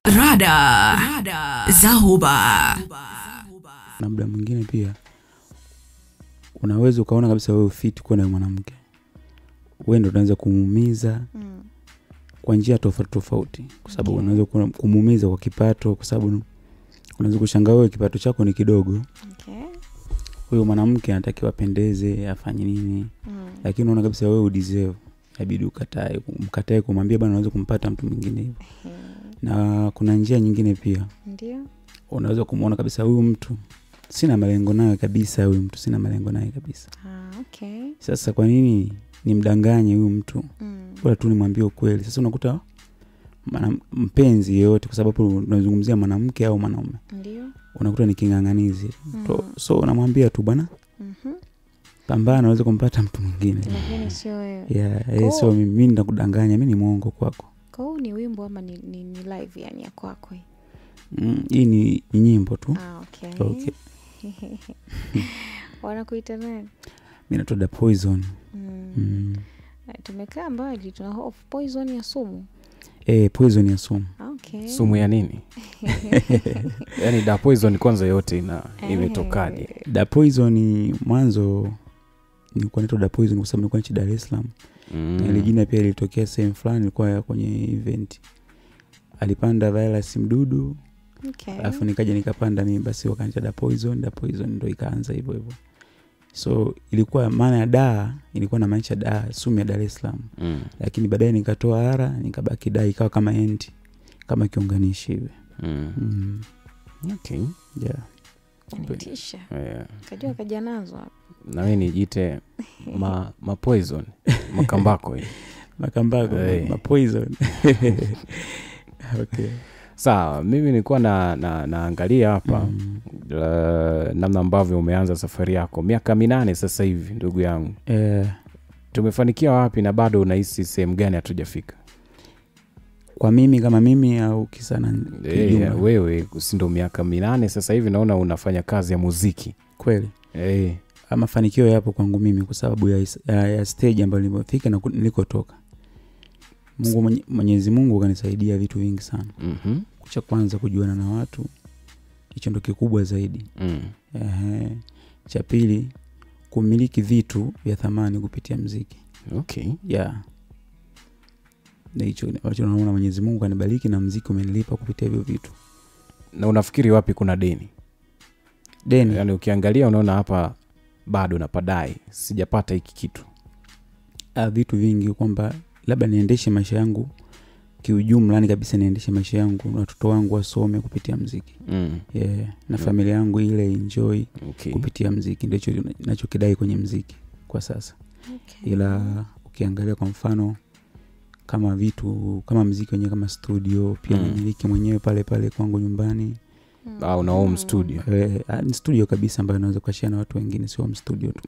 Rada Zahuba. Na muda mwingine pia unaweza ukaona kabisa wewe fit kuwa na mwanamke, wewe ndio unaanza kumuumiza kwa njia tofauti, kwa sababu unaweza kumuumiza kwa kipato, kwa sababu unaweza kushangaa wewe kipato chako ni kidogo. Huyo mwanamke anatakiwa apendeze, afanye nini, lakini unaona kabisa wewe udeserve, inabidi ukatae kumwambia bwana unaweza kumpata mtu mwingine hivyo. Na kuna njia nyingine pia. Ndio. Unaweza kumuona kabisa huyu mtu sina malengo naye kabisa, huyu mtu sina malengo naye kabisa. Okay. Sasa kwa nini nimdanganye huyu mtu? Bora tu nimwambie ukweli. Sasa unakuta mpenzi yote, kwa sababu tunazungumzia mwanamke au mwanaume. Ndio. Unakuta ni kinganganizi. So unamwambia tu bwana. Pambana unaweza kumpata mtu mwingine. Lakini sio wewe. Yeah, so mimi ndakudanganya, mimi ni muongo kwako. Kwa hiyo ni wimbo ama ni live yani ya kwako? Hii ni nyimbo tu. Okay. Wanakuita nani? Mimi naitwa Da Poison. Tumekaa mbali, tuna hofu poison ya sumu. Poison ya sumu. Okay. Sumu ya nini? Yaani Da Poison kwanza yote imetokaje? Da Poison mwanzo nilikuwa naitwa Da Poison kwa sababu nilikuwa nchi Dar es Salaam. Na ile jina pia lilitokea sehemu fulani, ilikuwa kwenye event. Alipanda Virus Mdudu. Okay. Alafu nikaja nikapanda mimi, basi wakaniita Da Poison. Da Poison ndio ikaanza hivyo hivyo. So ilikuwa maana ya da ilikuwa na maanisha da sumu ya Dar es Salaam. Lakini baadaye nikatoa ara nikabaki da, ikawa kama end, kama kiunganishi hivi. Okay. Yeah. Kutisha. Yeah. Kajua kaja nazo hapo. Na mimi nijiite ma poison, makambako hii. Makambako, ma poison. Okay. Sawa, mimi nilikuwa naangalia hapa namna ambavyo umeanza safari yako. Miaka 8 sasa hivi ndugu yangu. Tumefanikiwa wapi na bado unahisi sehemu gani hatujafika? Kwa mimi kama mimi au kisana kijumla? Wewe si ndo miaka 8 sasa hivi naona unafanya kazi ya muziki. Kweli? Mafanikio yapo kwangu mimi kwa sababu ya stage ambayo nilipofika na nilikotoka. Mwenyezi Mungu kanisaidia vitu vingi sana. Cha kwanza kujuana na watu, hicho ndio kikubwa zaidi. Cha pili kumiliki vitu vya thamani kupitia muziki. Okay. Yeah. Na hicho naona Mwenyezi Mungu kanibariki na muziki umenilipa kupitia hivyo vitu. Na unafikiri wapi kuna deni? Yaani ukiangalia unaona hapa bado napadai, sijapata hiki kitu. Vitu vingi kwamba labda niendeshe maisha yangu kiujumla, ni kabisa niendeshe maisha yangu na watoto wangu wasome kupitia muziki. Na familia yangu ile enjoy kupitia muziki, ndicho ninachokidai kwenye muziki kwa sasa. Ila ukiangalia kwa mfano kama vitu kama muziki wenyewe kama studio pia nimiliki mwenyewe pale kwangu nyumbani. Una home studio? Ni studio kabisa ambayo naweza kushare na watu wengine, sio home studio tu.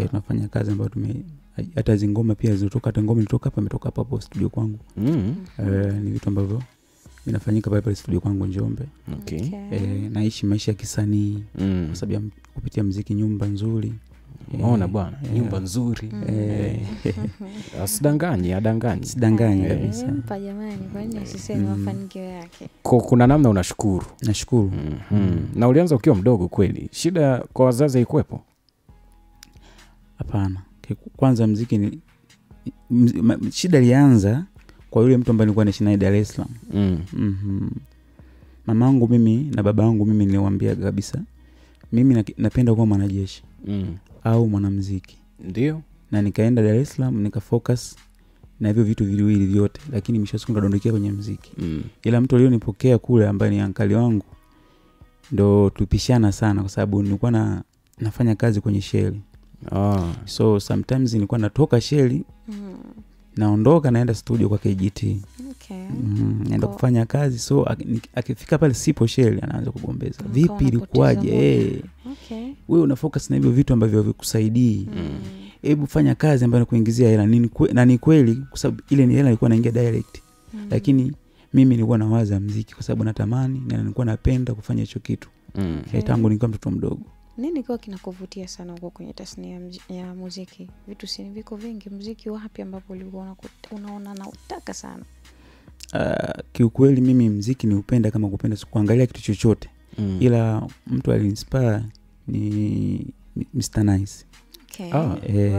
Tunafanya kazi ambayo hata zingoma pia zilitoka, hata ngoma ilitoka hapa, imetoka hapo studio kwangu. Ni vitu ambavyo vinafanyika pale studio kwangu Njombe. Okay. Naishi maisha ya kisanii kwa sababu kupitia muziki, nyumba nzuri. Unaona bwana, nyumba nzuri. Asidanganye. Sidanganye kabisa. Mpa jamani, kwani usiseme mafanikio yake. Kuna namna unashukuru. Nashukuru. Na ulianza ukiwa mdogo kweli. Shida kwa wazazi haikuepo? Hapana. Kwanza muziki shida ilianza kwa yule mtu ambaye nilikuwa naishi naye Dar es Salaam. Mamangu mimi na babangu mimi niliwaambia kabisa mimi napenda kuwa mwanajeshi au mwanamuziki. Ndio. Na nikaenda Dar es Salaam nikafocus na hivyo vitu viwili vyote, lakini mwisho siku ndadondokea kwenye muziki. Ila mtu alionipokea kule ambaye ni ankali wangu ndo tupishana sana kwa sababu nilikuwa nafanya kazi kwenye Shell. So sometimes nilikuwa natoka Shell naondoka naenda studio kwa KGT. Naenda kufanya kazi, so akifika pale sipo Shell anaanza kugombeza. Vipi ilikuwaje? Wewe una focus na hivyo vitu ambavyo vikusaidii. Hebu fanya kazi ambayo inakuingizia hela. Na ni kweli kwa sababu ile ni hela ilikuwa inaingia direct. Lakini mimi nilikuwa nawaza muziki kwa sababu natamani na nilikuwa napenda kufanya hicho kitu. Tangu nilikuwa mtoto mdogo. Nini kwa kinakuvutia sana huko kwenye tasnia ya muziki? Vitu si viko vingi, muziki wapi ambapo ulikuwa unaona na utaka sana? Kiukweli mimi mziki ni upenda kama kupenda kuangalia kitu chochote. Ila mtu alinspire ni Mr. Nice.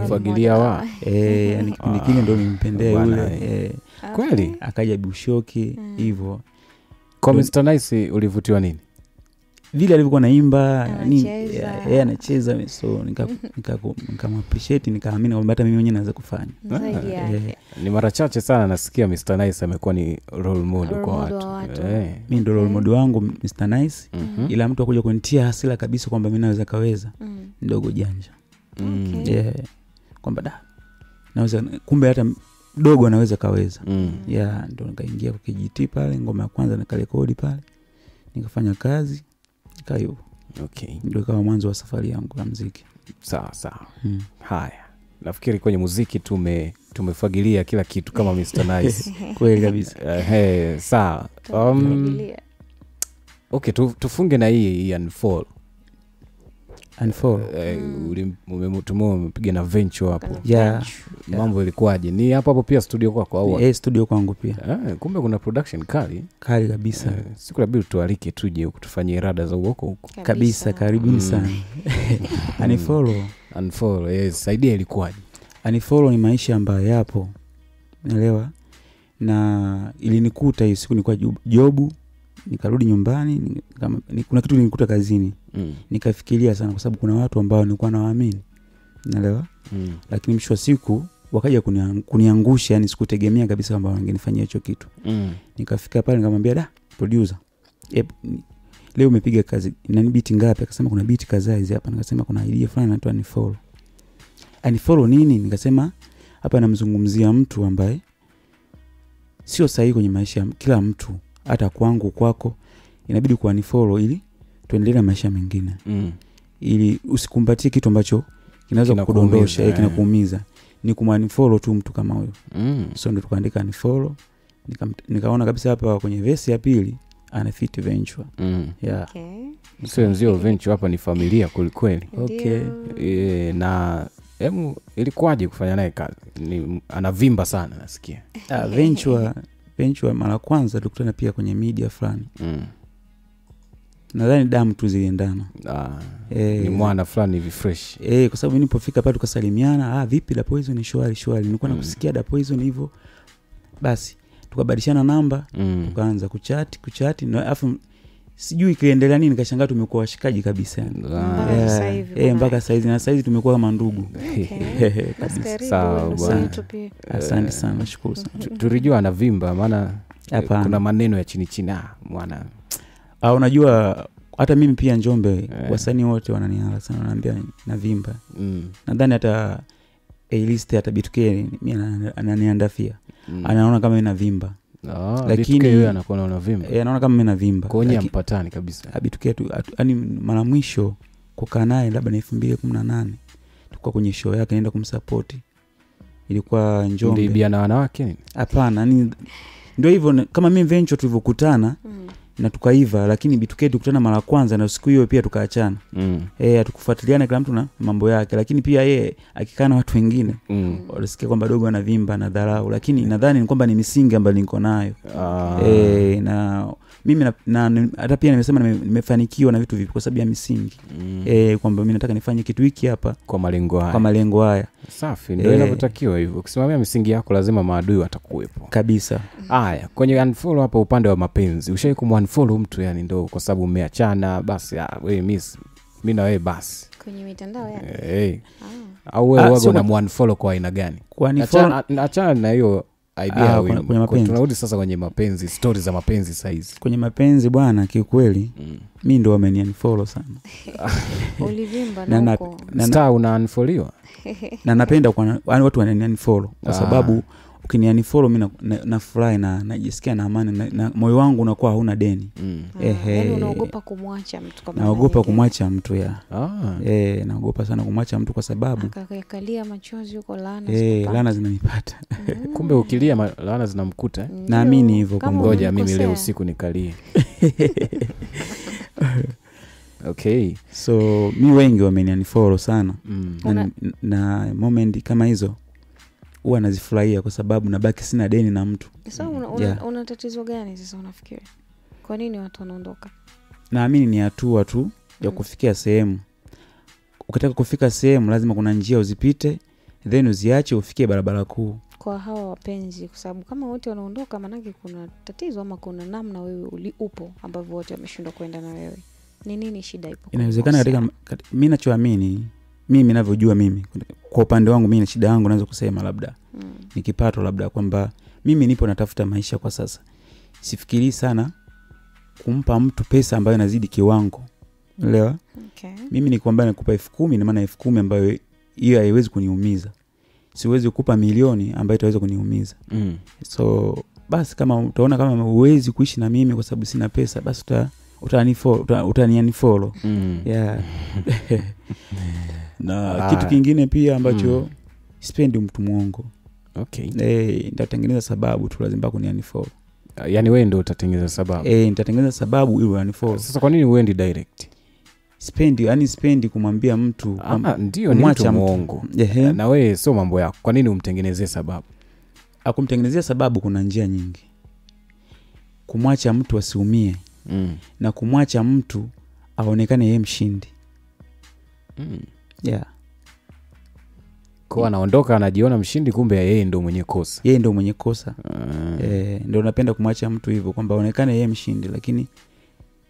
Fagilia wa yani kipindi kile ndo nimpendea yule kweli akaja Bushoki hivyo. Kwa Mr. Nice ulivutiwa nini? Vile alivyokuwa naimba nini anacheza, so nikamappreciate, nikaamini kwamba hata mimi mwenyewe naweza kufanya. Ni mara chache sana nasikia Mr. Nice amekuwa ni role model kwa watu. Mimi ndo role model wangu Mr. Nice. Ila mtu akuja kunitia hasira kabisa kwamba mimi naweza kaweza, Ndogo Janja. Kwamba naweza, kumbe hata Dogo anaweza kaweza. Ndo nikaingia kwa KGT pale, ngoma ya kwanza nikarekodi pale, nikafanya kazi kayo. Ndio ikawa mwanzo wa safari yangu ya muziki. Sawa. Haya, nafikiri kwenye muziki tumefagilia kila kitu kama Mr. Nice. Kweli kabisa. Sawa. Tufunge na hii Unfall. Umepiga na Venture hapo. Mambo ilikuwaje? Ni hapo pia studio kwako au? Studio kwangu pia. Kumbe kuna production kali kabisa. Siku labda tualike tuje kutufanyia rada za huko kabisa. Karibuni sana. Unfollow. Yes, idea ilikuwaje? Unfollow ni maisha ambayo yapo, unaelewa, na ilinikuta hiyo siku nilikuwa jobu, nikarudi nyumbani, kuna kitu nilikuta kazini. Nikafikiria sana kwa sababu kuna watu ambao nilikuwa nawaamini, unaelewa. Lakini mwisho wa siku wakaja kuniangusha, yani sikutegemea kabisa kwamba wangenifanyia hicho kitu. Nikafika pale nikamwambia producer, leo umepiga kazi nani beat ngapi? Akasema kuna beat kadhaa hizi hapa. Nikasema kuna idea fulani inaitwa Unfollow. Unfollow nini? Nikasema hapa namzungumzia mtu ambaye sio sahihi kwenye maisha ya kila mtu, hata kwangu, kwako, inabidi kuunfollow ili tuendelee na maisha mengine. Ili usikumbatie kitu ambacho kinaweza kukudondosha, kinakuumiza. Ni kumunfollow tu mtu kama huyo. So ndo tukaandika Unfollow. Nikaona kabisa hapa kwenye verse ya pili ana fit Venture. Sio nzio Venture hapa ni familia kweli. Na ilikuwaje kufanya naye kazi? Anavimba sana nasikia. Venture mara kwanza tulikutana pia kwenye media fulani. Nadhani damu tu ziliendana. Ni mwana fulani hivi fresh. Kwa sababu nilipofika pale tukasalimiana, vipi Da Poison? Ni shwari. Nilikuwa nakusikia Da Poison hivyo. Basi tukabadilishana namba, tukaanza kuchati na afu sijui kiendelea nini, nikashangaa tumekuwa washikaji kabisa. Mpaka saizi na saizi tumekuwa kama ndugu. Sawa bwana. Asante sana, nashukuru sana. Tulijua anavimba maana kuna maneno ya chini mwana. Unajua hata mimi pia Njombe wasanii wote wananihala sana, wananiambia navimba. Nadhani hata A-list hata BTK mimi ananiandafia. Anaona kama mimi navimba. Lakini yeye anakuwa unavimba. Anaona kama mimi navimba. Konya mpatani kabisa. BTK tu yani mara mwisho kukaa naye labda na 2018 tulikuwa kwenye show yake, naenda kumsupport. Ilikuwa Njombe. Ndio bia na wanawake nini? Hapana, yani ndio hivyo kama mimi Venture tulivyokutana na tukaiva, lakini BTK tukutana mara kwanza na siku hiyo pia tukaachana. Hatukufuatiliana, kila mtu na mambo yake, lakini pia yeye akikaa na watu wengine walisikia kwamba Dogo anavimba na dharau, lakini nadhani ni kwamba ni misingi ambayo niko nayo. Na mimi hata pia nimesema nimefanikiwa na vitu vipi kwa sababu ya misingi. Kwamba mimi nataka nifanye kitu hiki hapa kwa malengo haya. Safi, ndio inavyotakiwa hivyo. Ukisimamia misingi yako lazima maadui watakuwepo. Kabisa. Haya, kwenye Unfollow hapa upande wa mapenzi, ushawahi kumunfollow mtu yani ndio kwa sababu umeachana basi wewe mimi na wewe basi kwenye mitandao yani? Au wewe wago na munfollow kwa aina gani? Achana na hiyo idea tunarudi sasa kwenye mapenzi, stories za mapenzi saizi. Kwenye mapenzi bwana, kiukweli mimi ndo wameniunfollow sana. Ulivimba na huko. Star unaunfollow? Na napenda kwa watu wananiunfollow kwa sababu ukiniunfollow mimi nafurahi na najisikia na amani na moyo wangu unakuwa hauna deni. Yaani unaogopa kumwacha mtu kama naogopa kumwacha mtu naogopa sana kumwacha mtu kwa sababu akakalia machozi huko laana zinanipata. Kumbe ukilia laana zinamkuta. Naamini hivyo. Ngoja mimi leo usiku nikalie. So mi wengi wameniunfollow sana. Na moment kama hizo huwa nazifurahia kwa sababu nabaki sina deni na mtu. Sasa una tatizo gani sasa unafikiri? Kwa nini watu wanaondoka? Naamini ni hatua tu ya kufikia sehemu. Ukitaka kufika sehemu lazima kuna njia uzipite, then uziache ufikie barabara kuu. Kwa hawa wapenzi, kwa sababu kama wote wanaondoka manake kuna tatizo ama kuna namna wewe upo ambavyo wote wameshindwa kwenda na wewe. Ni nini shida ipo? Inawezekana mimi ninachoamini, mimi ninavyojua mimi kwa upande wangu, mimi shida yangu naweza kusema labda ni kipato, labda kwamba mimi nipo natafuta maisha kwa sasa. Sifikiri sana kumpa mtu pesa ambayo inazidi kiwango. Unaelewa? Okay. Mimi nikwambia nikupa 10,000 na maana 10,000 ambayo hiyo haiwezi kuniumiza. Siwezi kukupa milioni ambayo itaweza kuniumiza. So basi kama utaona kama huwezi kuishi na mimi kwa sababu sina pesa, basi utaniunfollow. Yeah. Na kitu kingine pia ambacho sipendi mtu muongo. Okay. Nitatengeneza sababu tu lazima kuniunfollow. Yaani wewe ndio utatengeneza sababu. Nitatengeneza sababu ili unifollow. Sasa kwa nini uendi direct? Sipendi kumwambia mtu ndio ni mtu muongo. Na wewe sio mambo yako. Kwa nini umtengenezee sababu? Akumtengenezea sababu kuna njia nyingi. Kumwacha mtu asiumie. Na kumwacha mtu aonekane yeye mshindi. Yeah. Kwa anaondoka anajiona mshindi, kumbe yeye ndio mwenye kosa. Yeye ndio mwenye kosa. Ndio napenda kumwacha mtu hivyo kwamba aonekane yeye mshindi, lakini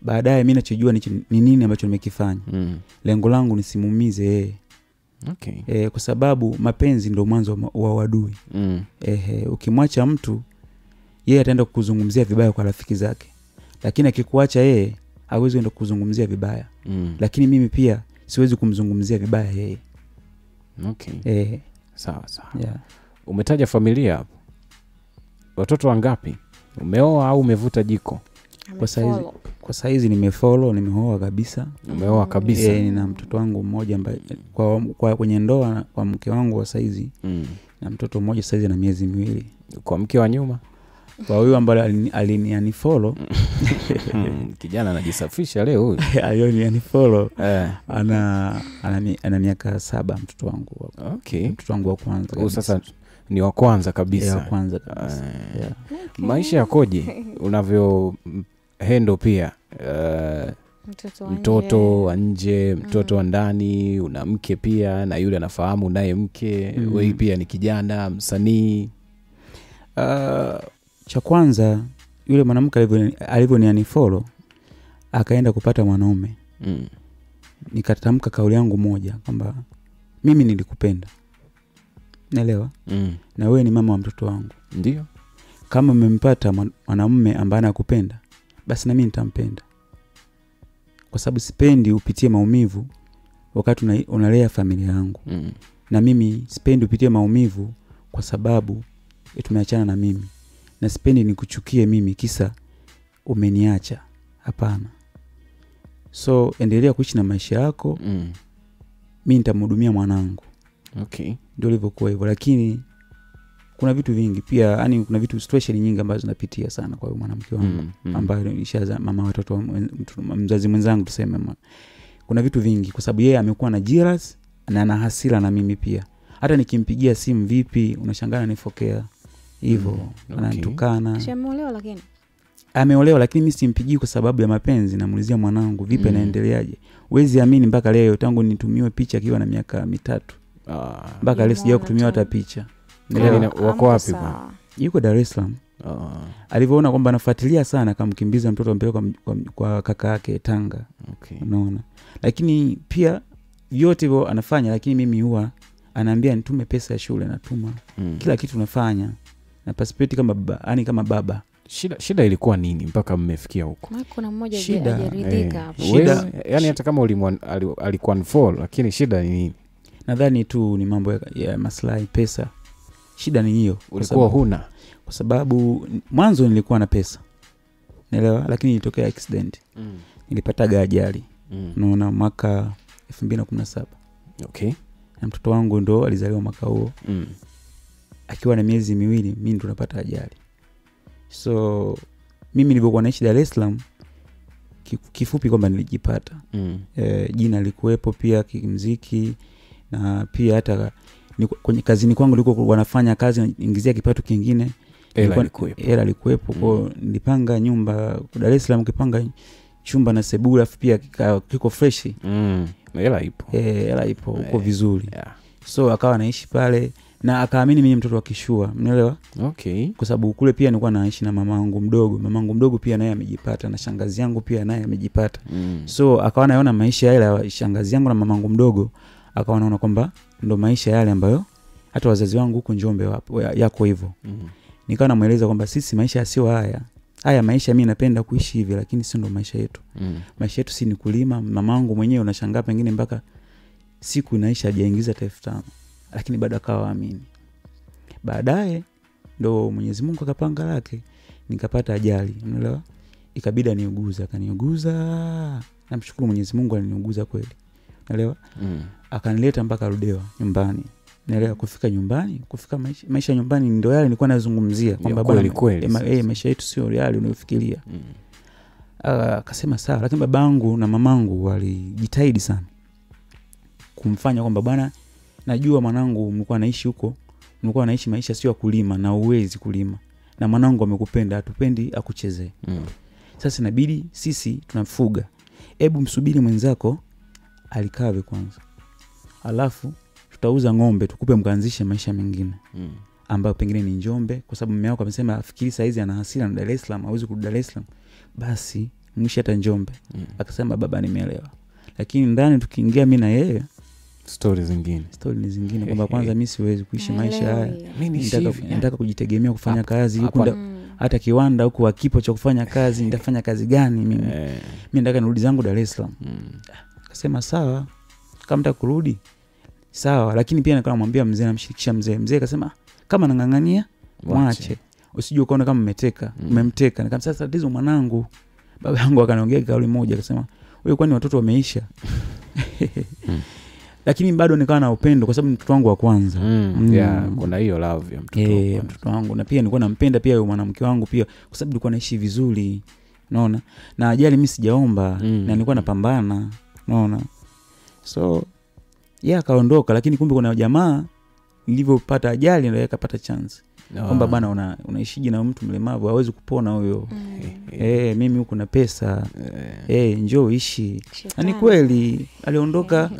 baadaye mimi nachojua ni nini ambacho nimekifanya. Lengo langu nisimuumize yeye. Okay. Kwa sababu mapenzi ndio mwanzo wa wadui. Ukimwacha mtu yeye ataenda kukuzungumzia vibaya kwa rafiki zake. Lakini akikuacha yeye hawezi kwenda kukuzungumzia vibaya. Lakini mimi pia siwezi kumzungumzia vibaya yeye. Okay. Sawa. Yeah. Umetaja familia hapo. Watoto wangapi? Umeoa au umevuta jiko? Kwa saizi nimefollow, nimeoa kabisa. Umeoa kabisa? Nina mtoto wangu mmoja ambaye kwa kwenye ndoa kwa mke wangu wa saizi. Na mtoto mmoja saizi na miezi 2. Kwa mke wa nyuma? Kwa huyo ambaye alinifollow. Kijana anajisafisha leo huyu. Alinifollow. Ana miaka 7 mtoto wangu. Okay. Mtoto wangu wa kwanza. Huyu sasa ni wa kwanza kabisa. Wa kwanza kabisa. Okay. Maisha yakoje unavyo handle pia mtoto wa nje, mtoto wa ndani, una mke pia na yule anafahamu naye mke, wewe pia ni kijana msanii. Cha kwanza yule mwanamke alivyonifollow akaenda kupata mwanaume. Nikatamka kauli yangu moja kwamba mimi nilikupenda. Naelewa? Na wewe ni mama wa mtoto wangu. Ndio. Kama umempata mwanamume ambaye anakupenda, basi na mimi nitampenda. Kwa sababu sipendi upitie maumivu wakati unalea familia yangu. Na mimi sipendi upitie maumivu kwa sababu tumeachana na mimi. Na sipendi nikuchukie mimi kisa umeniacha. Hapana. So endelea kuishi na maisha yako. Mimi nitamhudumia mwanangu. Okay. Ndio ilivyokuwa hivyo, lakini kuna vitu vingi pia, yani kuna vitu situation nyingi ambazo zinapitia sana kwa mwanamke wangu ambaye nishaza mama watoto mzazi mwenzangu tuseme. Kuna vitu vingi kwa sababu yeye amekuwa na jealous na ana hasira na mimi pia. Hata nikimpigia simu vipi unashangaa anifokea hivyo. Ananitukana. Ameolewa lakini. Ameolewa lakini mimi simpigii kwa sababu ya mapenzi, namuulizia mwanangu vipi anaendeleaje. Huwezi amini mpaka leo tangu nitumiwe picha akiwa na miaka 3. Mpaka leo sijawahi kutumiwa hata picha. Wako wapi bwana? Yuko Dar es Salaam. Alivyoona kwamba anafuatilia sana akamkimbiza mtoto ampeleka kwa kaka yake Tanga. Okay. Unaona. Lakini pia vyote hivyo anafanya, lakini mimi huwa anaambia nitume pesa ya shule, natuma. Kila kitu tunafanya. Na passport kama baba, yani kama baba. Shida ilikuwa nini mpaka mmefikia huko? Kuna mmoja hajaridhika hapo. Shida yani hata kama alikuwa unfollow, lakini shida ni nini? Nadhani tu ni mambo ya maslahi, pesa. Shida ni hiyo. Ulikuwa huna? Kwa sababu mwanzo nilikuwa na pesa. Naelewa, lakini ilitokea accident. Nilipata ajali. Naona mwaka 2017. Okay. Na mtoto wangu ndo alizaliwa mwaka huo. Akiwa na miezi 2 mimi ndo napata ajali. So mimi nilipokuwa naishi Dar es Salaam, kifupi kwamba nilijipata. Jina likuwepo pia kimuziki, na pia hata kwenye kazini kwangu liko wanafanya kazi ingizia kipato kingine, hela ilikuwepo. Kwa nilipanga nyumba Dar es Salaam, ukipanga chumba na sebule afu pia kiko fresh, hela ipo, hela ipo uko vizuri. So akawa anaishi pale na akaamini mimi mtoto wa kishua, umeelewa? Okay. Kwa sababu kule pia nilikuwa naishi na mamangu mdogo pia naye amejipata, na shangazi yangu pia naye amejipata. So akawa anaona maisha yale ya shangazi yangu na mamangu mdogo, akawa anaona kwamba ndo maisha yale ambayo hata wazazi wangu huko Njombe wapo yako hivyo. Nikawa namueleza kwamba sisi maisha sio haya maisha mimi napenda kuishi hivi, lakini si ndo maisha yetu. Maisha yetu si ni kulima. Mamangu mwenyewe unashangaa pengine mpaka siku inaisha hajaingiza 5,000, lakini bado akawa amini. Baadaye ndo Mwenyezi Mungu akapanga lake, nikapata ajali, unaelewa? Ikabidi niuguze, akaniuguza. Namshukuru Mwenyezi Mungu aliniuguza kweli. Unaelewa? Akanileta mpaka Ludewa nyumbani. Unaelewa? Kufika nyumbani, kufika maisha nyumbani ndio yale nilikuwa nazungumzia kwamba kweli maisha yetu sio reali unayofikiria. Akasema sawa, lakini babangu na mamangu walijitahidi sana kumfanya kwamba bwana, najua mwanangu mlikuwa naishi huko, mlikuwa naishi maisha sio ya kulima na uwezi kulima, na mwanangu amekupenda, atupendi akuchezee. Sasa inabidi sisi tunamfuga, hebu msubiri mwenzako alikave kwanza, alafu tutauza ng'ombe tukupe mkaanzishe maisha mengine ambayo pengine ni Njombe, kwa sababu mume wako amesema afikiri saizi ana hasira na Dar es Salaam, hawezi kurudi Dar es Salaam, basi mwishi hata Njombe. Akasema baba, nimeelewa. Lakini ndani tukiingia mimi na yeye, story ni zingine kwamba kwanza mimi siwezi kuishi maisha haya, nataka kujitegemea, kufanya kazi huko, hata kiwanda huko akipo cha kufanya kazi, nitafanya kazi gani mimi? Mimi nataka nirudi zangu Dar es Salaam. Akasema sawa, kama nataka kurudi sawa, lakini pia nikawa namwambia mzee, namshirikisha mzee akasema kama nangangania mwache, usije ukaona kama umemteka. Nikamwambia sasa tatizo mwanangu. Baba yangu akaniongea kauli moja, akasema wewe kwani watoto wameisha? Lakini bado nikawa na upendo kwa sababu mtoto wangu wa kwanza. Kuna hiyo love ya mtoto wangu, na pia nilikuwa nampenda pia yule mwanamke wangu pia kwa sababu nilikuwa naishi vizuri, unaona, na ajali mimi sijaomba, na nilikuwa napambana, unaona. So akaondoka, lakini kumbe kuna jamaa nilivyopata ajali ndio akapata chance kwamba bana unaishije na mtu mlemavu, hawezi kupona huyo. Mimi huko na pesa, njoo ishi. Ni kweli aliondoka,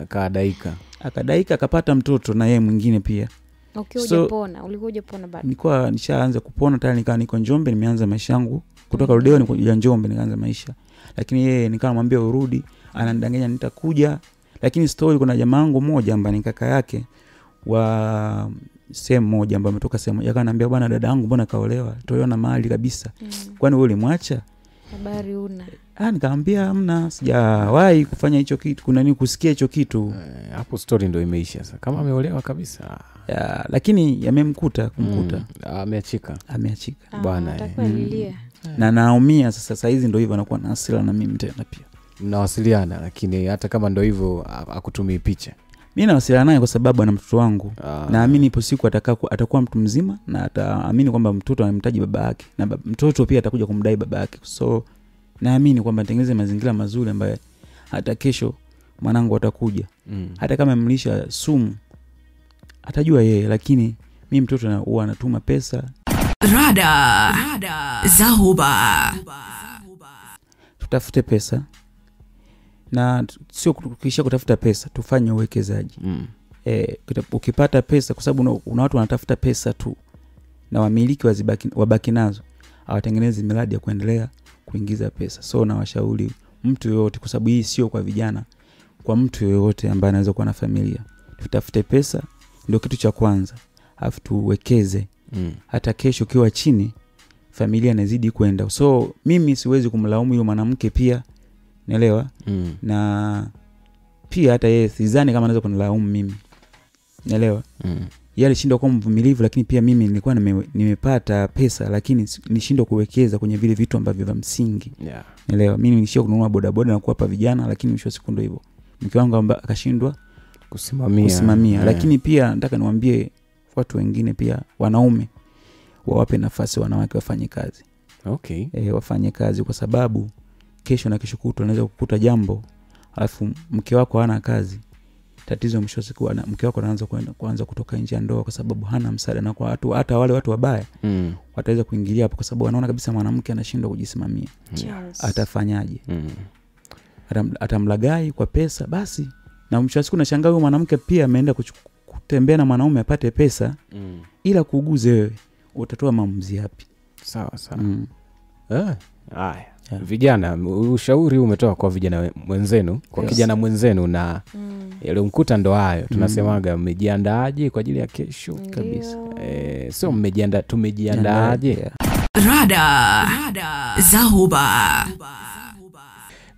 akadaika akapata mtoto na yeye mwingine pia. Okay, hujapona, ulikuwa hujapona bado? Nilikuwa nishaanza kupona tayari, niko Njombe, nimeanza maisha yangu kutoka Ludewa nikuja Njombe nikaanza maisha. Lakini yeye nikamwambia urudi, ananidanganya nitakuja. Lakini story, kuna jamaa wangu mmoja ambaye ni kaka yake wa sehemu moja ambaye ametoka sehemu, yakaniambia bwana, dada yangu mbona kaolewa, tolewa na mali kabisa. Kwani wewe ulimwacha? Habari una? Nikamwambia hamna, sijawahi kufanya hicho kitu, kuna nini kusikia hicho kitu. Hapo story ndio imeisha sasa. Kama ameolewa kabisa. Lakini yamemkuta ameachika bwana. Atakwalilia. Na naumia sasa hizi ndio hivyo, anakuwa na hasira na mimi tena pia. Mnawasiliana, lakini hata kama ndio hivyo akutumii picha. Mimi nawasiliana naye kwa sababu ana mtoto wangu. Naamini ipo siku atakuwa mtu mzima na ataamini kwamba mtoto anamhitaji baba yake, na mtoto pia atakuja kumdai baba yake. So naamini kwamba nitengeneze mazingira mazuri ambaye hata kesho mwanangu atakuja. Hata kama mlisha sumu atajua yeye, lakini mimi mtoto huwa anatuma pesa. Rada Zahuba. Tutafute pesa, na sio kisha kutafuta pesa, tufanye uwekezaji. Ukipata pesa, kwa sababu una watu wanatafuta pesa tu na wamiliki wabaki nazo, hawatengenezi miradi ya kuendelea kuingiza pesa. So na washauri mtu yoyote, kwa sababu hii sio kwa vijana, kwa mtu yoyote ambaye anaweza kuwa na familia, tutafute pesa, ndio kitu cha kwanza, alafu tuwekeze. Hata kesho kiwa chini, familia inazidi kwenda. So mimi siwezi kumlaumu yule mwanamke pia, naelewa. Na pia hata yeye sidhani kama anaweza kunilaumu mimi, naelewa. Yeye alishindwa kuwa mvumilivu, lakini pia mimi nilikuwa nimepata pesa, lakini nilishindwa kuwekeza kwenye vile vitu ambavyo vya msingi. Naelewa. Mimi nilishia kununua bodaboda na kuwapa vijana, lakini mwisho siku ndio hivyo. Mke wangu akashindwa kusimamia. Lakini pia nataka niwaambie watu wengine pia, wanaume wawape nafasi wanawake wafanye kazi. Wafanye kazi, kwa sababu kesho na kesho kutwa unaweza kukuta jambo alafu mke wako hana kazi, tatizo mwisho siku mke wako anaanza kuanza kutoka nje ya ndoa kwa sababu hana msaada, na kwa watu hata wale watu wabaya wataweza kuingilia hapo kwa sababu wanaona kabisa mwanamke anashindwa kujisimamia. Atafanyaje? Atamlagai kwa pesa basi, na mwisho siku nashangaa huyo mwanamke pia ameenda kutembea na mwanaume apate pesa ila kuuguze wewe, utatoa maamuzi yapi? Sawa. Haya. Vijana, ushauri umetoka kwa vijana mwenzenu, kwa kijana mwenzenu, na ile mkuta ndo hayo tunasemaga, mmejiandaaje kwa ajili ya kesho kabisa. Sio mmejiandaa, tumejiandaaje. Rada Zahuba.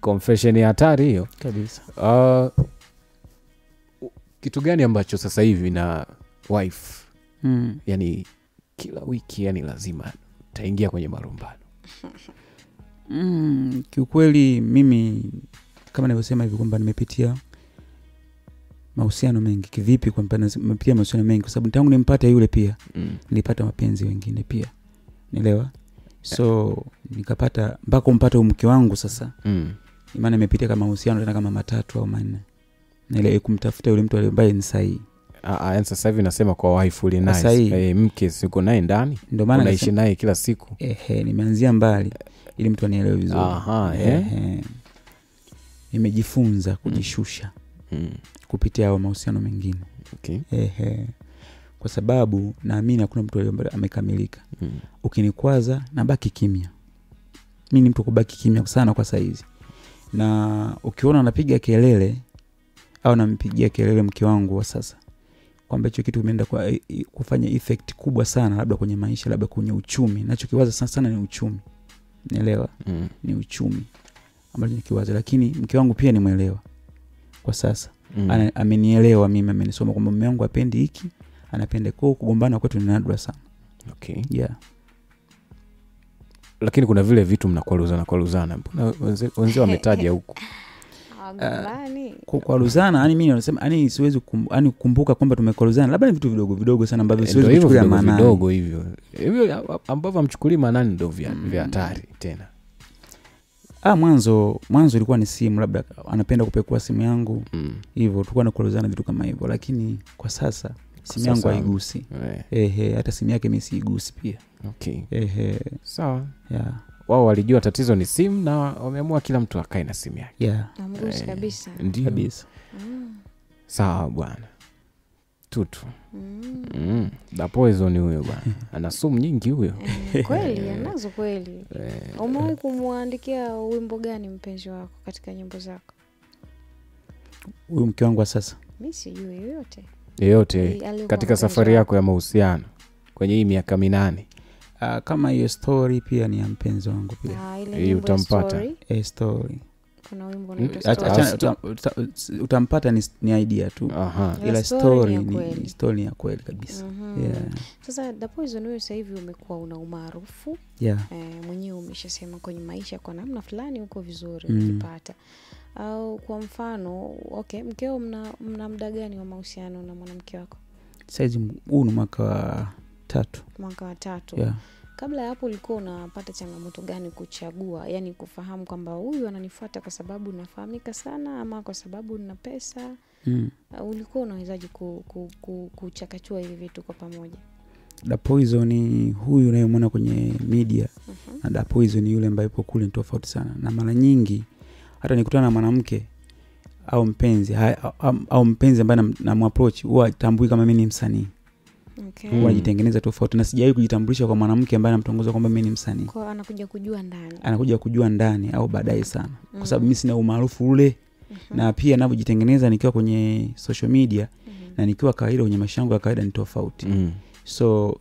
Confession hatari hiyo kabisa. Kitu gani ambacho sasa hivi na wife yani kila wiki yani lazima taingia kwenye marumbano? Kiukweli mimi kama nilivyosema hivi kwamba nimepitia mahusiano mengi. Kivipi? Kwamba nimepitia mahusiano mengi kwa sababu tangu nimpate yule pia nilipata mapenzi wengine pia, nielewa. So nikapata mpaka kumpata mke wangu sasa. Maana nimepitia kama mahusiano tena kama 3 au 4, na ile kumtafuta yule mtu ambaye ni sahihi. Sasa hivi nasema kwa wife uli nice. Mke siko naye ndani, ndio maana naishi naye kila siku. Nimeanzia mbali ili mtu anielewe vizuri. Nimejifunza kujishusha kupitia hao mahusiano mengine. Okay. Kwa sababu naamini hakuna mtu ambaye amekamilika. Ukinikwaza na baki kimya. Mimi ni mtu kubaki kimya sana kwa saizi. Na ukiona napiga kelele au nampigia kelele mke wangu wa sasa, kwamba hicho kitu kimeenda kufanya effect kubwa sana labda kwenye maisha, labda kwenye uchumi. Nachokiwaza sana ni uchumi. Nielewa? Ni uchumi ambacho nikiwaza, lakini mke wangu pia nimuelewa kwa sasa. Amenielewa mimi, amenisoma kwamba mume wangu apendi hiki, anapenda kugombana kwetu ni nadra sana. Okay. Yeah. Lakini kuna vile vitu mnakwaruzana. Mbona wenzao wametaja huko? Kukwaruzana, yani mimi nasema yani siwezi kukumbuka kwamba tumekwaruzana. Labda ni vitu vidogo vidogo sana ambavyo siwezi kuchukulia maana. Vidogo hivyo ambavyo amchukulia maana ndio vya hatari tena. Mwanzo ilikuwa ni simu, labda anapenda kupekua simu yangu. Hivyo tulikuwa tunakwaruzana vitu kama hivyo, lakini kwa sasa simu yangu haigusi. Hata simu yake mimi siigusi pia. Okay. Sawa. Yeah. Wao walijua tatizo ni simu na wameamua kila mtu akae na simu yake. Yeah. Amruhusu kabisa. Ndio kabisa. Sawa bwana. Tutu. Da poison huyo bwana. Ana sumu nyingi huyo. Kweli, anazo kweli. Umewahi kumwandikia wimbo gani mpenzi wako katika nyimbo zako? Huyo mke wangu wa sasa. Mimi sijui yoyote katika safari yako ya mahusiano kwenye hii miaka 8. Kama hiyo story pia ni ya mpenzi wangu pia. Ile utampata. Story. Kuna wimbo unaitwa Story. Utampata ni idea tu. Ila story ni ya kweli kabisa. Yeah. Sasa The Poison wewe sasa hivi umekuwa una umaarufu. Yeah. Mwenyewe umeshasema kwenye maisha kwa namna fulani uko vizuri ukipata. Au kwa mfano, mkeo mna muda gani wa mahusiano na mwanamke wako? Saizi huu ni mwaka wa 3. Mwaka wa 3. Yeah. Kabla ya hapo ulikuwa unapata changamoto gani kuchagua, yani kufahamu kwamba huyu ananifuata kwa sababu nafahamika sana ama kwa sababu nina pesa? Ulikuwa unawezaje kuchakachua hivi vitu kwa pamoja? The Poison ni huyu unayemwona kwenye media. Na The Poison ni yule ambaye yupo kule ni tofauti sana. Na mara nyingi hata nikutana na mwanamke au mpenzi ambaye namapproach huwa tambui kama mimi ni msanii. Okay. Huwa najitengeneza tofauti na sijawahi kujitambulisha kwa mwanamke ambaye anamtongoza kwamba mimi ni msanii. Kwa anakuja kujua ndani au baadaye sana. Kwa sababu mimi sina umaarufu ule. Na pia ninapojitengeneza nikiwa kwenye social media na nikiwa kawaida kwenye maisha yangu ya kawaida ni tofauti. So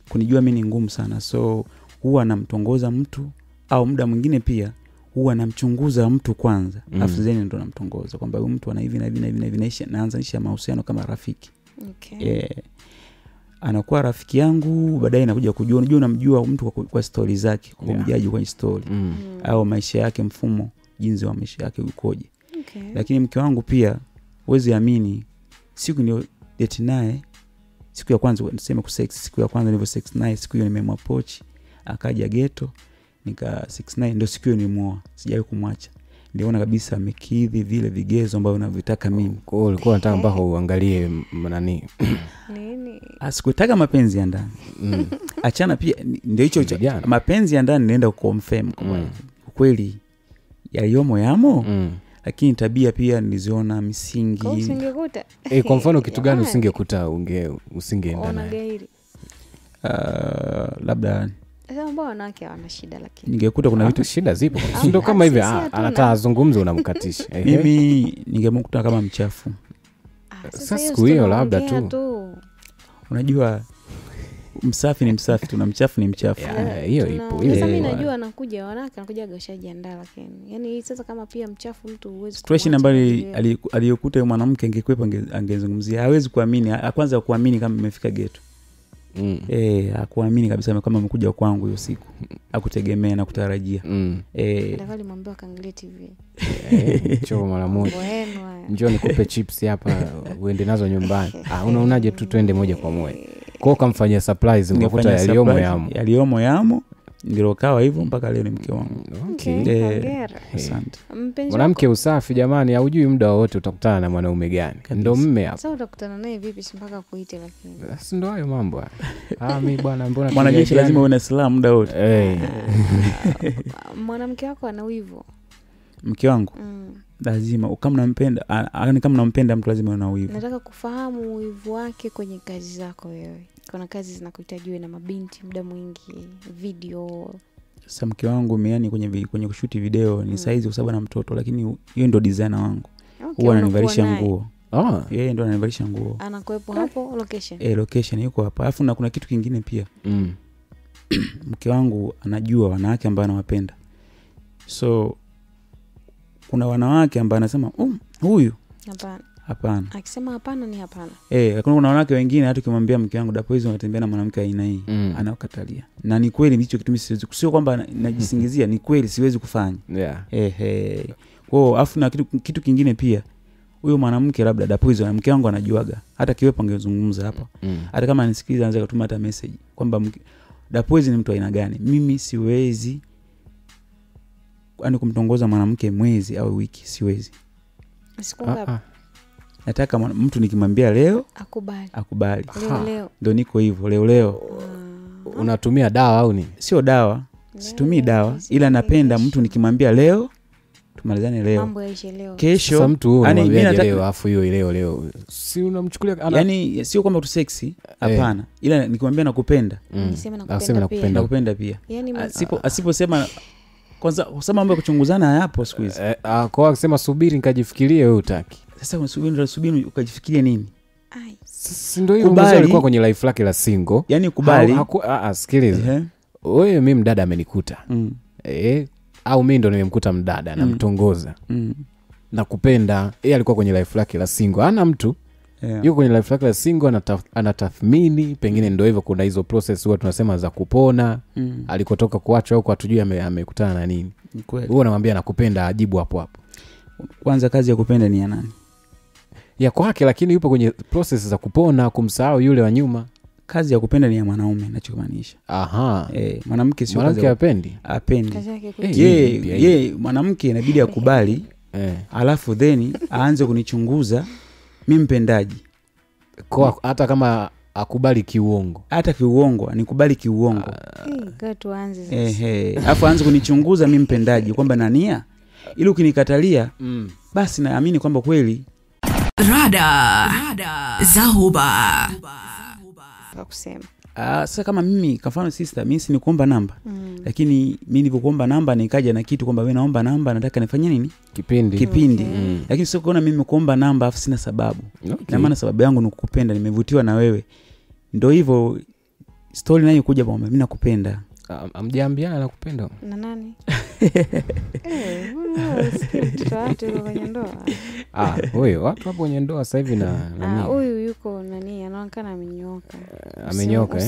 kunijua mimi ni ngumu sana. So huwa namtongoza mtu au muda mwingine pia huwa namchunguza mtu kwanza. Alafu zeni ndo namtongoza kwamba huyu mtu ana hivi na hivi na hivi na hivi, naanzanisha mahusiano kama rafiki. Okay. Anakuwa rafiki yangu, baadaye nakuja kujua, unamjua mtu kwa story zake, kwa kumjaji kwenye story au maisha yake, mfumo jinsi wa maisha yake ukoje. Okay. Lakini mke wangu pia huwezi amini, siku ndio date naye, siku ya kwanza niseme siku ya kwanza nilivyo sex naye, siku hiyo nimemapproach akaja ghetto nika 69 ndio siku hiyo nimuoa, sijawahi kumwacha. niliona kabisa amekidhi vile vigezo ambavyo ninavyotaka mimi. Kwa hiyo ulikuwa unataka mpaka uangalie nani? Nini? Sikutaka mapenzi ya ndani. Achana pia ndio hicho mapenzi ya ndani nenda kuconfirm kwa kweli yaliyomo yamo. Lakini tabia pia niliziona misingi. Kwa usingekuta. Kwa mfano kitu gani usingekuta usingeenda naye? Labda sasa mbona wanawake hawana shida, lakini ningekuta kuna vitu shida zipo. Ndio kama hivi anataka azungumze unamkatisha. Mimi ningemkuta kama mchafu. Sasa siku hiyo labda tu. Unajua msafi ni msafi, tuna mchafu ni mchafu. Hiyo ipo. Sasa mimi najua anakuja wanawake anakuja gashajiandaa, lakini yani sasa kama pia mchafu mtu uwezi situation ambayo aliyokuta mwanamke angekwepa angezungumzia. Hawezi kuamini, kwanza kuamini kama imefika geto. Hakuamini kabisa kama amekuja kwangu hiyo siku. Hakutegemea na kutarajia. Ndio alimwambia kaangalie TV. Choo mara moja. Njoo nikupe chips hapa uende nazo nyumbani. Unaonaje tu twende moja kwa moja. Kwa kamfanyia surprise ukakuta yaliyomo yamo ndio kawa hivyo mpaka leo ni mke wangu. Asante. Mwanamke usafi jamani, haujui muda wote utakutana na mwanaume gani. Ndio mume hapo. Sasa utakutana naye vipi mpaka kuite, lakini basi ndio hayo mambo haya. Mimi bwana mbona mwanajeshi lazima uwe na silaha muda wote. Mwanamke wako ana wivu. Mke wangu lazima kama unampenda, kama unampenda mtu lazima una wivu. Nataka kufahamu wivu wake kwenye kazi zako wewe. Kuna kazi zinakuhitaji uwe na mabinti muda mwingi, video. Sasa mke wangu yani kwenye kushuti video ni saizi kwa sababu na mtoto, lakini hiyo ndio designer wangu. Huwa ananivalisha nguo. Yeye ndio ananivalisha nguo. Anakuepo hapo location. Location yuko hapa. Alafu na kuna kitu kingine pia. Mke wangu anajua wanawake ambao anawapenda. So kuna wanawake ambao anasema huyu hapana. Akisema hapana ni hapana. Lakini kuna wanawake wengine hata ukimwambia mke wangu dapo hizo unatembea na mwanamke aina hii, anakatalia. Na ni kweli hicho kitu mimi siwezi, sio kwamba najisingizia, ni kweli siwezi kufanya. Kwa afu na kitu kingine pia. Huyo mwanamke labda dapo hizo mke wangu anajuaga. Hata kiwepo angezungumza hapa. Hata kama anisikiliza anaweza kutuma hata message kwamba dapo hizo ni mtu aina gani. Mimi siwezi kumtongoza mwanamke mwezi au wiki, siwezi. Siku ngapi? Nataka mtu nikimwambia leo akubali. Leo. Ndio niko hivyo leo. Unatumia dawa au nini? Sio dawa. Situmii dawa, ila napenda mtu nikimwambia leo tumalizane leo. Mambo yaishe leo. Kesho sasa mtu unamwambia leo afu hiyo leo. Si unamchukulia yani sio kwamba tu sexy, hapana. Ila nikimwambia nakupenda. Nasema nakupenda pia. Yani asiposema kwanza kusema mambo ya kuchunguzana hapo siku hizi. Kwa akisema subiri nikajifikirie wewe utaki. Sasa unasubiri ukajifikirie nini? Si ndio hiyo mzee alikuwa kwenye life lake la single. Yaani kubali. Sikiliza. Wewe mimi mdada amenikuta. Au mimi ndo nimemkuta mdada namtongoza. Nakupenda. Yeye alikuwa kwenye life lake la single. Hana mtu. Yuko kwenye life lake la single anatathmini, pengine ndio hivyo kuna hizo process huwa tunasema za kupona. Alikotoka kuacha huko hatujui amekutana na nini. Wewe unamwambia nakupenda ajibu hapo hapo. Kwanza kazi ya kupenda ni ya nani? Ya kwake, lakini yupo kwenye process za kupona, kumsahau yule wa nyuma. Kazi ya kupenda ni ya mwanaume ninachomaanisha. Mwanamke sio kazi. Mwanamke apendi. Yeye mwanamke inabidi akubali. Alafu then aanze kunichunguza mimi mpendaji. Kwa hata kama akubali kiuongo. Hata kiuongo, anikubali kiuongo. Tuanze sasa. Alafu aanze kunichunguza mimi mpendaji kwamba nania. Ili ukinikatalia basi naamini kwamba kweli. Rada Zahuba. Kusema. Sasa kama mimi kafano sister, mimi si nikuomba namba. Lakini mimi nilipokuomba namba nikaja na kitu kwamba wewe naomba namba, nataka nifanye nini? Kipindi. Lakini sio kuona mimi kuomba namba afu sina sababu. Na maana sababu yangu ni kukupenda, nimevutiwa na wewe. Ndio hivyo story nayo kuja kwamba mimi nakupenda. Amjiambiana nakupenda. Na nani? Watu kwenye ndoa. Huyo watu hapo kwenye ndoa sasa hivi na huyu yuko nani anaonekana amenyoka. Amenyoka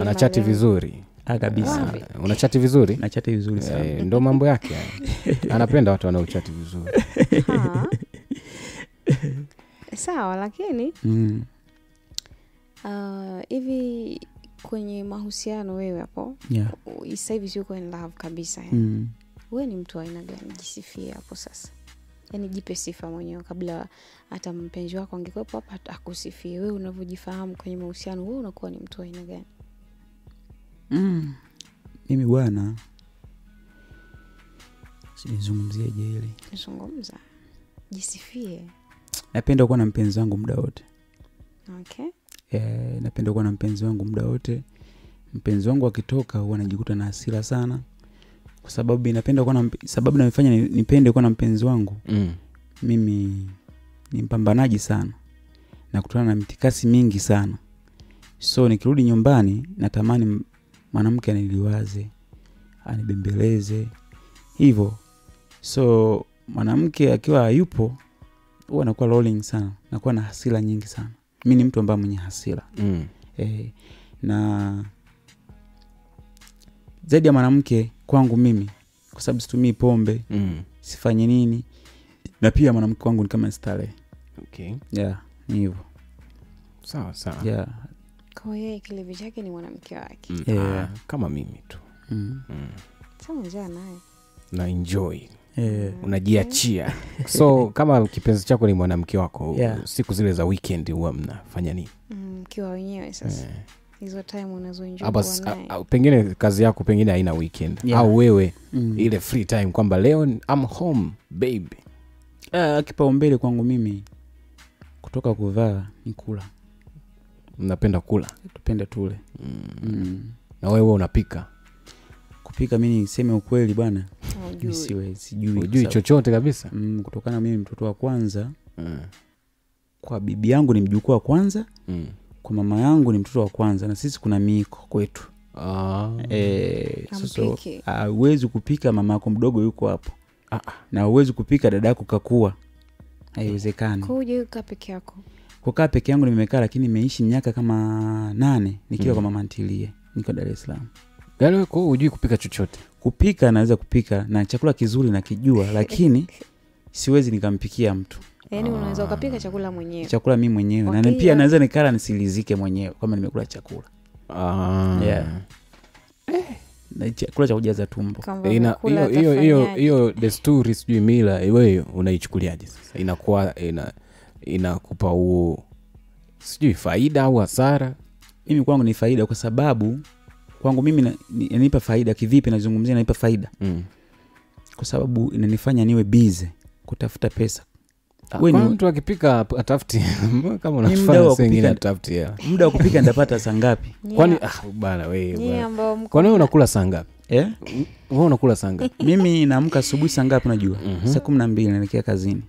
anachati vizuri. Kabisa. Unachati vizuri? Nachati vizuri sana. Ndio mambo yake. Anapenda watu wanaochati vizuri. Sawa, lakini hivi kwenye mahusiano wewe hapo sasa hivi uko in love kabisa wewe ni mtu wa aina gani? Jisifie hapo sasa. Yaani jipe sifa mwenyewe kabla hata mpenzi wako angekuwepo hapa akusifie. Wewe unavyojifahamu kwenye mahusiano, wewe unakuwa ni mtu wa aina gani? Mimi bwana, nizungumzieje hili? Zungumza. Jisifie. Napenda kuwa na mpenzi wangu muda wote. Okay. Napenda kuwa na mpenzi wangu muda wote. Mpenzi wangu akitoka huwa najikuta na hasira sana. Kwa sababu napenda kuwa na sababu inanifanya nipende kuwa na mpenzi wangu. Mimi ni mpambanaji sana. Na kutana na mitikasi mingi sana. So nikirudi nyumbani natamani mwanamke aniliwaze, anibembeleze. Hivyo. So mwanamke akiwa hayupo huwa nakuwa rolling sana. Nakuwa na hasira nyingi sana. Mimi ni mtu ambaye mwenye hasira. Na zaidi ya mwanamke kwangu mimi, kwa sababu situmii pombe, sifanye nini, na pia mwanamke kwangu ni kama starehe. Okay. Ni hivyo. Sawa. Kwa yeye kilevi chake ni mwanamke wake. Kama mimi tu. Sawa, njoo naye. Na enjoy. Unajiachia. So kama kipenzi chako ni mwanamke wako, siku zile za weekend huwa mnafanya nini? Mkiwa wenyewe sasa. Hizo time unazoenjoy kwa naye. Pengine kazi yako pengine haina weekend. Au wewe ile free time kwamba leo I'm home baby. Kipaumbele kwangu mimi kutoka kuvaa ni kula. Mnapenda kula? Tupende tule. Na wewe unapika? Kupika mimi niseme ukweli bwana. Sijui chochote kabisa. Kutokana mimi mtoto wa kwanza. Kwa bibi yangu ni mjukuu wa kwanza. Kwa mama yangu ni mtoto wa kwanza, na sisi kuna miiko kwetu. Huwezi kupika mama yako mdogo yuko hapo. Na huwezi kupika dada yako kakua. Haiwezekani. Kuje ukaa peke yako? Kukaa peke yangu nimekaa, lakini nimeishi miaka kama 8 nikiwa kwa mama ntilie. Niko Dar es Salaam. Gani kwa hujui kupika chochote? Kupika naweza kupika na chakula kizuri na kijua, lakini siwezi nikampikia mtu. Yaani unaweza ukapika chakula mwenyewe? Chakula mimi mwenyewe. Okay, na pia naweza nikala nisilizike mwenyewe kama nimekula chakula. Na chakula cha kujaza tumbo. Hiyo desturi sijui mila wewe unaichukuliaje sasa? Inakuwa inakupa huo sijui faida au hasara? Mimi kwangu ni faida, kwa sababu kwangu mimi inanipa faida. Kivipi nazungumzia inanipa faida? Kwa sababu inanifanya niwe busy kutafuta pesa. Kwa mtu akipika atafuti kama unafanya sengine atafuti. Muda wa kupika ndapata saa ngapi? Kwani bana wewe bwana. Kwani unakula saa ngapi? Wewe unakula saa ngapi? Mimi naamka asubuhi saa ngapi unajua? Saa 12 naelekea kazini.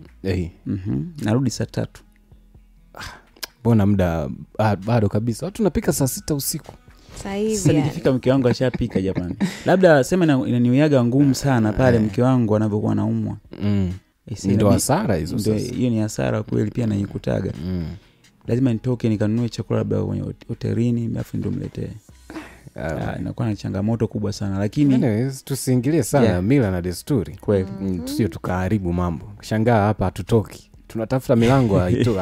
Narudi saa 3. Mbona muda bado kabisa? Watu tunapika saa 6 usiku. Sasa nikifika mke wangu ashapika jamani. Labda sema inaniuyaga ngumu sana pale mke wangu anapokuwa anaumwa. Ndio hasara hizo sasa. Hiyo ni hasara kweli, pia naikutaga. Lazima nitoke nikanunue chakula labda kwenye hotelini afu ndio mletee. Inakuwa na changamoto kubwa sana, lakini tusiingilie sana mila na desturi. Kweli. Tusio tukaharibu mambo. Shangaa hapa hatutoki. Tunatafuta milango haito.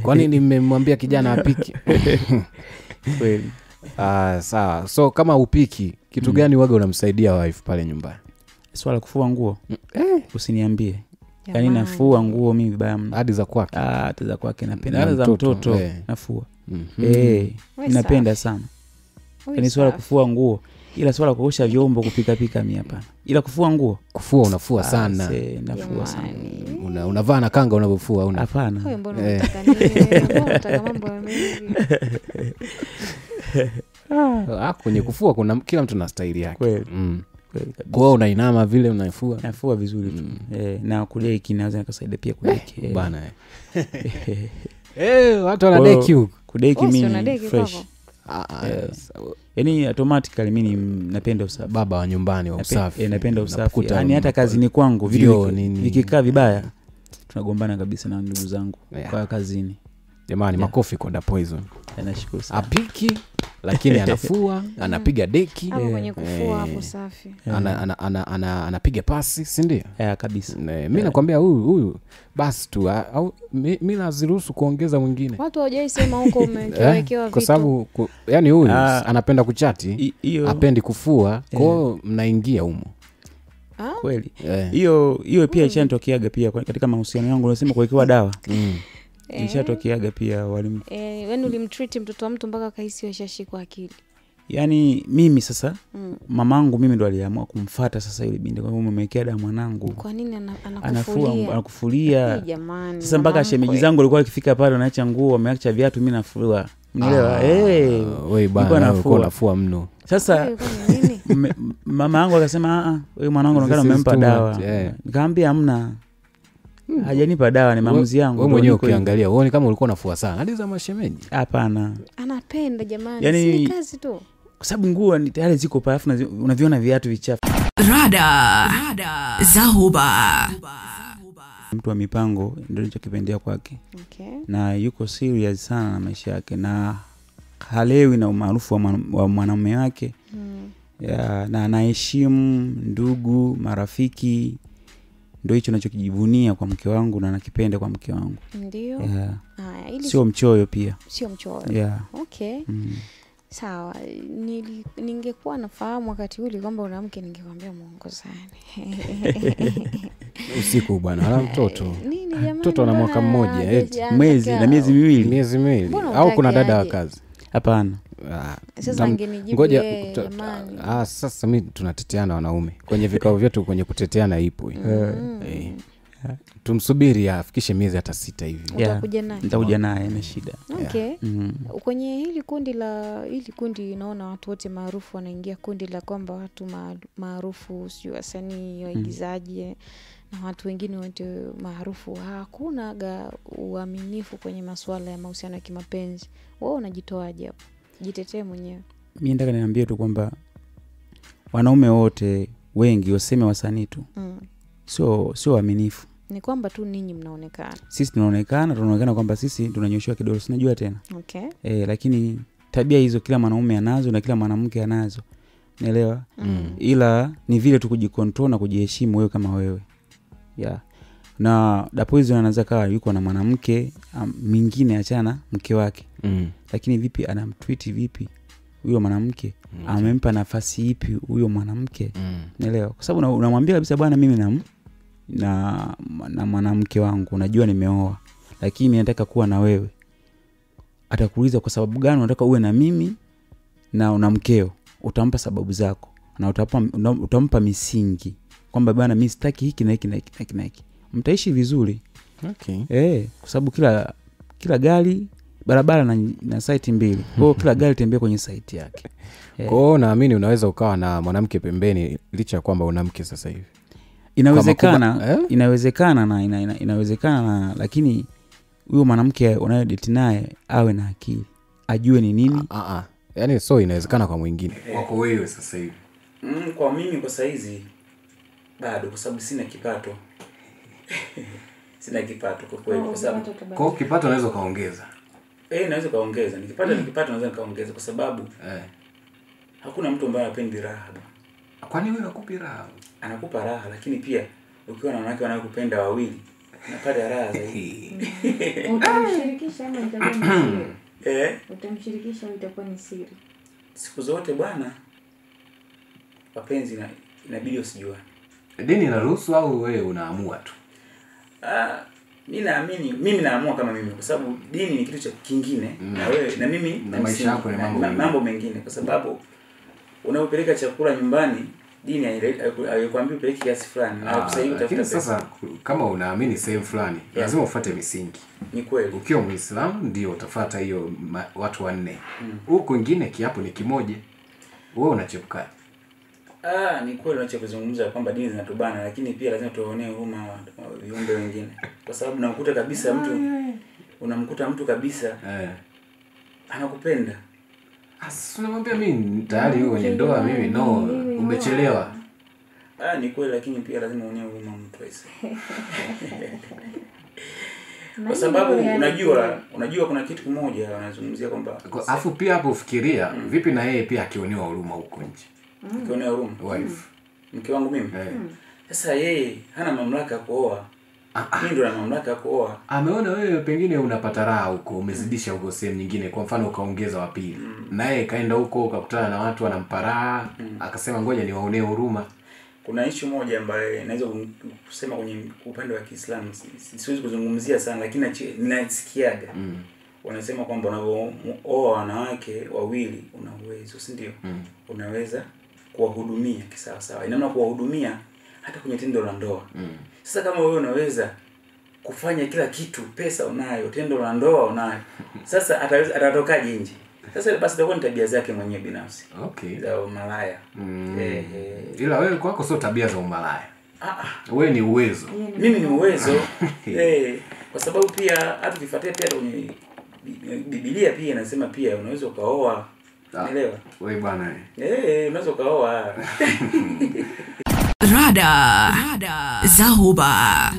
Kwa nini nimemwambia kijana apike? Kweli. Sawa. So kama upiki, kitu gani waga unamsaidia wife pale nyumbani? Swala kufua nguo. Usiniambie. Yaani nafua nguo mimi vibaya mno. Hadi za kwake. Hata za kwake napenda. Hata za mtoto nafua. Ninapenda sana. Yaani swala kufua nguo. Ila swala kuosha vyombo, kupika mimi hapana. Ila kufua nguo. Kufua unafua sana. Nafua sana. Unavaa na kanga unavofua au hapana? Wewe mbona unataka nini? Unataka mambo ya mengi. Kwenye kufua kuna kila mtu na staili yake. Kweli. Kwa unainama vile unafua? Nafua vizuri tu. Na kudeki naweza nikasaidia pia kudeki. Bana. Watu wanadeki huko. Kudeki mimi fresh. Yaani automatically mimi napenda usafi. Baba wa nyumbani wa usafi. Napenda usafi. Yaani hata kazini kwangu vikikaa vibaya tunagombana kabisa na ndugu zangu kwa kazini. Jamani, makofi kwa Da Poison. Nashukuru sana. Apiki lakini anafua, anapiga deki. Hapo kwenye kufua hapo safi. Anapiga pasi, si ndio? Kabisa. Mimi nakwambia huyu basi tu au mimi naziruhusu kuongeza mwingine. Watu hawajaisema huko umewekewa vitu. Kwa sababu yani huyu anapenda kuchati, hapendi kufua, kwa hiyo mnaingia humo. Kweli. Hiyo pia ishanitokeaga pia katika mahusiano yangu, unasema kuwekewa dawa. Ishatokeaga pia walimu. Yaani ulimtreat mtoto wa mtu mpaka akahisi washashikwa akili. Yaani mimi sasa mamangu mimi ndo aliamua kumfuata sasa yule binti, kwa hiyo umemwekea damu mwanangu. Kwa nini anakufulia? Anakufulia. Jamani. Sasa mpaka shemeji zangu walikuwa wakifika pale wanaacha nguo, wameacha viatu, mimi nafua. Unaelewa? Wewe bana unafua mno. Sasa mama yangu akasema wewe mwanangu unaonekana umempa dawa. Nikamwambia hamna. Hajanipa dawa, ni maamuzi yangu. Wewe mwenyewe ukiangalia uone kama ulikuwa unafua sana hadi za mashemeji. Hapana. Anapenda jamani, yani, si kazi tu. Kwa sababu nguo ni tayari ziko pale, afu unaviona viatu vichafu. Rada Zahuba. Mtu wa mipango ndio nilichokipendea kwake. Okay. Na yuko serious sana na maisha yake na halewi na umaarufu wa mwanamume wake. Na anaheshimu ndugu, marafiki. Ndio hicho ninachokijivunia kwa mke wangu na nakipenda kwa mke wangu. Ndio. Sio mchoyo pia. Sio mchoyo. Okay. Sawa, ningekuwa nafahamu wakati ule kwamba una mke ningekwambia muongozane. Usiku bwana, ana mtoto. Nini jamani? Mtoto ana mwaka mmoja, mwezi na miezi miwili. Au kuna dada wa kazi? Hapana. Sasa angenijibu yeye jamani. Sasa mimi tunateteana wanaume. Kwenye vikao vyetu kwenye kuteteana ipo. Tumsubiri afikishe miezi hata 6 hivi. Utakuja naye? Nitakuja naye, ina shida. Okay. Kwenye hili kundi naona watu wote maarufu wanaingia kundi la kwamba watu maarufu, sio wasanii, waigizaji na watu wengine wote maarufu. Hakuna uaminifu kwenye masuala ya mahusiano ya kimapenzi. Wewe unajitoaje hapo? Jitetee mwenyewe. Mimi nataka niambie tu kwamba wanaume wote wengi waseme wasanii tu. Sio waaminifu. Ni kwamba tu ninyi mnaonekana. Sisi tunaonekana kwamba sisi tunanyoshiwa kidole, sinajua tena. Okay. Lakini tabia hizo kila mwanaume anazo na kila mwanamke anazo. Unaelewa? Ila ni vile tu kujikontrol na kujiheshimu wewe kama wewe. Na Dapoizo anaanza kawa yuko na mwanamke mwingine achana mke wake. Lakini vipi anamtreat vipi huyo mwanamke? Amempa nafasi ipi huyo mwanamke? Unaelewa? Kwa sababu unamwambia kabisa bwana mimi na mwanamke wangu unajua nimeoa, lakini mimi nataka kuwa na wewe. Atakuuliza kwa sababu gani unataka uwe na mimi na una mkeo? Utampa sababu zako na utampa misingi kwamba bwana mimi sitaki hiki na hiki na hiki na hiki. Mtaishi vizuri. Okay. Kwa sababu kila gari barabara na site mbili. Kwa hiyo kila gari tembea kwenye site yake. Kwa hiyo naamini unaweza ukawa na mwanamke pembeni licha kwamba una mke sasa hivi. Inawezekana lakini huyo mwanamke unayedate naye awe na akili, ajue ni nini. Yaani inawezekana kwa mwingine. Wako wewe sasa hivi. Kwa mimi kwa saizi bado kwa sababu sina kipato. Sina kipato kwa kweli kwa sababu kwa kipato unaweza kaongeza. Naweza kaongeza. Nikipata naweza kaongeza kwa sababu hakuna mtu ambaye anapendi raha. Kwani wewe unakupa raha? Anakupa raha, lakini pia ukiwa na wanawake wanakupenda wawili unapata raha zaidi. Utamshirikisha ama itakuwa ni siri? Utamshirikisha au itakuwa ni siri? Siku zote bwana wapenzi inabidi usijue. Dini inaruhusu au wewe unaamua tu? Mimi naamua kama mimi kwa sababu dini ni kitu cha kingine na wewe na mimi na maisha yako ni mambo mengine kwa sababu unapopeleka chakula nyumbani dini haikwambii upeleke kiasi fulani na kusaidia utafuta pesa. Sasa kama unaamini sehemu fulani lazima ufuate misingi. Ni kweli. Ukiwa Muislamu ndio utafuata hiyo watu 4. Huko wengine kiapo ni kimoja. Wewe unachepuka. Ni kweli unachozungumza kwamba dini zinatubana lakini pia lazima tuonee huruma viumbe wengine. Kwa sababu unakuta kabisa unamkuta mtu kabisa anakupenda. Unamwambia mimi tayari wewe kwenye ndoa mimi umechelewa. Ni kweli lakini pia lazima uonee huruma mtu aise. Kwa sababu unajua kuna kitu kimoja wanazungumzia kwamba afu pia hapo ufikiria vipi na yeye pia akionewa huruma huko nje. Akionewa huruma wife mke wangu mimi. Sasa yeye hana mamlaka ya kuoa. Mimi ndo na mamlaka ya kuoa. Ameona wewe pengine unapata raha huko, umezidisha huko sehemu nyingine, kwa mfano ukaongeza wa pili. Na yeye kaenda huko ukakutana na watu wanamparaha, akasema ngoja niwaonee huruma. kuna issue moja ambayo naweza kusema kwenye upande wa Kiislamu, siwezi kuzungumzia sana lakini ninasikiaga. Wanasema kwamba unapooa wanawake wawili una uwezo, si ndio? Unaweza kuwahudumia kisawa sawa. Ina maana kuwahudumia hata kwenye tendo la ndoa. Sasa kama wewe unaweza kufanya kila kitu, pesa unayo, tendo la ndoa unayo. Sasa atatokaje nje? Sasa basi itakuwa ni tabia zake mwenyewe binafsi. Okay. Za umalaya. Ila wewe kwako sio tabia za umalaya. Wewe ni uwezo. Mimi ni uwezo. Kwa sababu pia hata ukifuatia pia kwenye Biblia pia inasema pia unaweza ukaoa. Unaelewa? Wewe bwana. Unaweza ukaoa. Rada Zahuba.